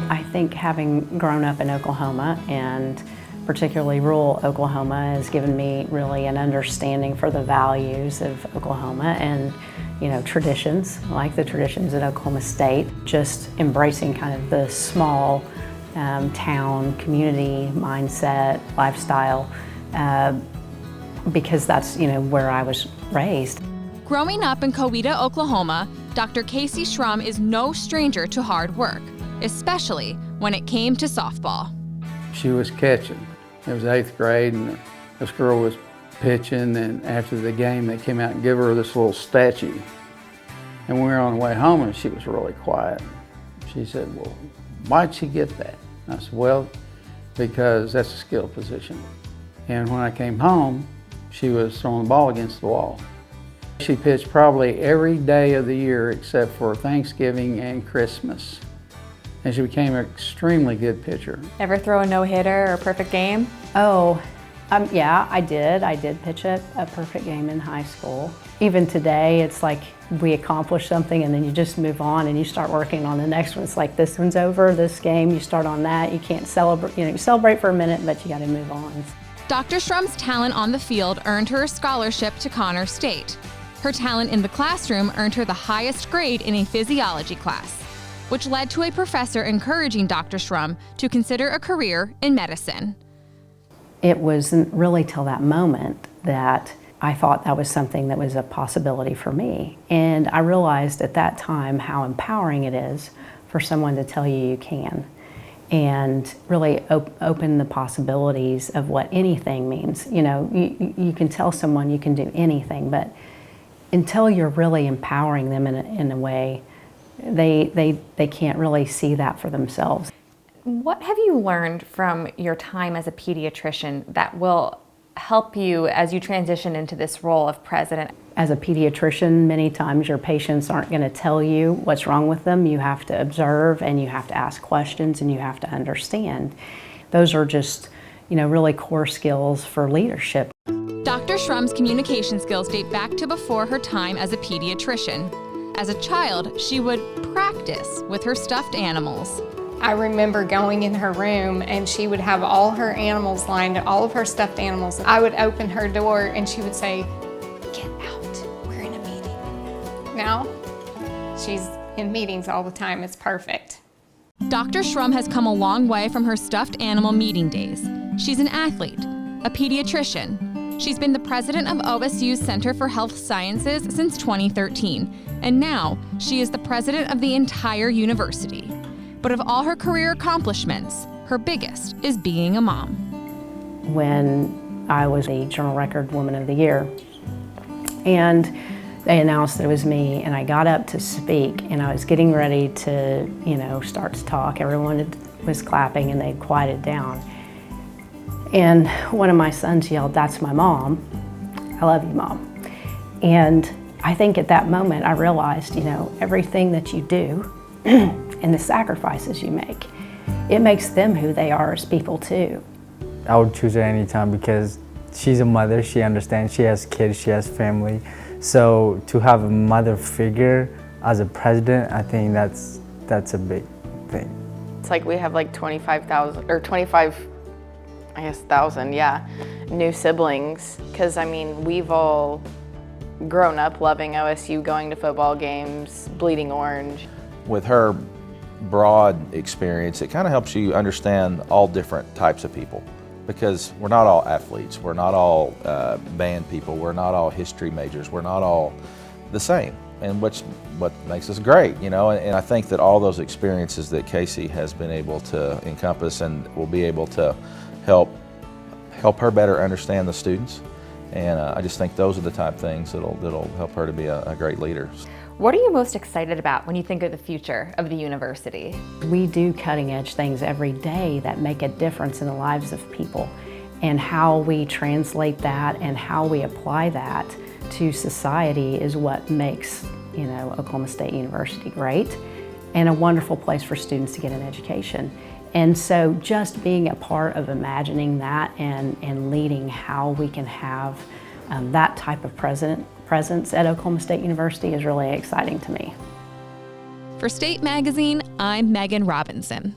I think having grown up in Oklahoma, and particularly rural Oklahoma, has given me really an understanding for the values of Oklahoma and, you know, traditions, like the traditions at Oklahoma State. Just embracing kind of the small town community mindset, lifestyle, because that's, you know, where I was raised. Growing up in Coweta, Oklahoma, Dr. Kayse Shrum is no stranger to hard work, especially when it came to softball. She was catching. It was 8th grade, and this girl was pitching, and after the game they came out and gave her this little statue. And we were on the way home and she was really quiet. She said, "Well, why'd she get that?" I said, "Well, because that's a skill position." And when I came home, she was throwing the ball against the wall. She pitched probably every day of the year except for Thanksgiving and Christmas. And she became an extremely good pitcher. Ever throw a no-hitter or a perfect game? Oh, yeah, I did. I did pitch a perfect game in high school. Even today, it's like we accomplish something and then you just move on and you start working on the next one. It's like, this one's over, this game, you start on that. You can't celebrate, you celebrate for a minute, but you gotta move on. Dr. Shrum's talent on the field earned her a scholarship to Connors State. Her talent in the classroom earned her the highest grade in a physiology class, which led to a professor encouraging Dr. Shrum to consider a career in medicine. It wasn't really till that moment that I thought that was something that was a possibility for me. And I realized at that time how empowering it is for someone to tell you you can, and really open the possibilities of what anything means. You know, you can tell someone you can do anything, but until you're really empowering them in a way, they can't really see that for themselves. What have you learned from your time as a pediatrician that will help you as you transition into this role of president? As a pediatrician, many times your patients aren't going to tell you what's wrong with them. You have to observe and you have to ask questions and you have to understand. Those are just, really core skills for leadership. Dr. Shrum's communication skills date back to before her time as a pediatrician. As a child, she would practice with her stuffed animals. I remember going in her room and she would have all her animals lined, all of her stuffed animals. I would open her door and she would say, "Get out, we're in a meeting." Now, she's in meetings all the time. It's perfect. Dr. Shrum has come a long way from her stuffed animal meeting days. She's an athlete, a pediatrician. She's been the president of OSU's Center for Health Sciences since 2013, and now she is the president of the entire university. But of all her career accomplishments, her biggest is being a mom. When I was the Journal Record Woman of the Year, and they announced that it was me, and I got up to speak, and I was getting ready to, start to talk. Everyone was clapping, and they'd quieted down. And one of my sons yelled, "That's my mom. I love you, Mom." And I think at that moment, I realized, everything that you do and the sacrifices you make, it makes them who they are as people too. I would choose her anytime because she's a mother, she understands, she has kids, she has family. So to have a mother figure as a president, I think that's a big thing. It's like we have like 25,000 or 25,000, new siblings. Because we've all grown up loving OSU, going to football games, bleeding orange. With her broad experience, it kind of helps you understand all different types of people, because we're not all athletes, we're not all band people, we're not all history majors, we're not all the same, and what makes us great, and I think that all those experiences that Kayse has been able to encompass and will be able to help her better understand the students, and I just think those are the type of things that'll help her to be a great leader. What are you most excited about when you think of the future of the university? We do cutting edge things every day that make a difference in the lives of people, and how we translate that and how we apply that to society is what makes, Oklahoma State University great and a wonderful place for students to get an education. And so just being a part of imagining that and leading how we can have that type of presence at Oklahoma State University is really exciting to me. For State Magazine, I'm Meghan Robinson.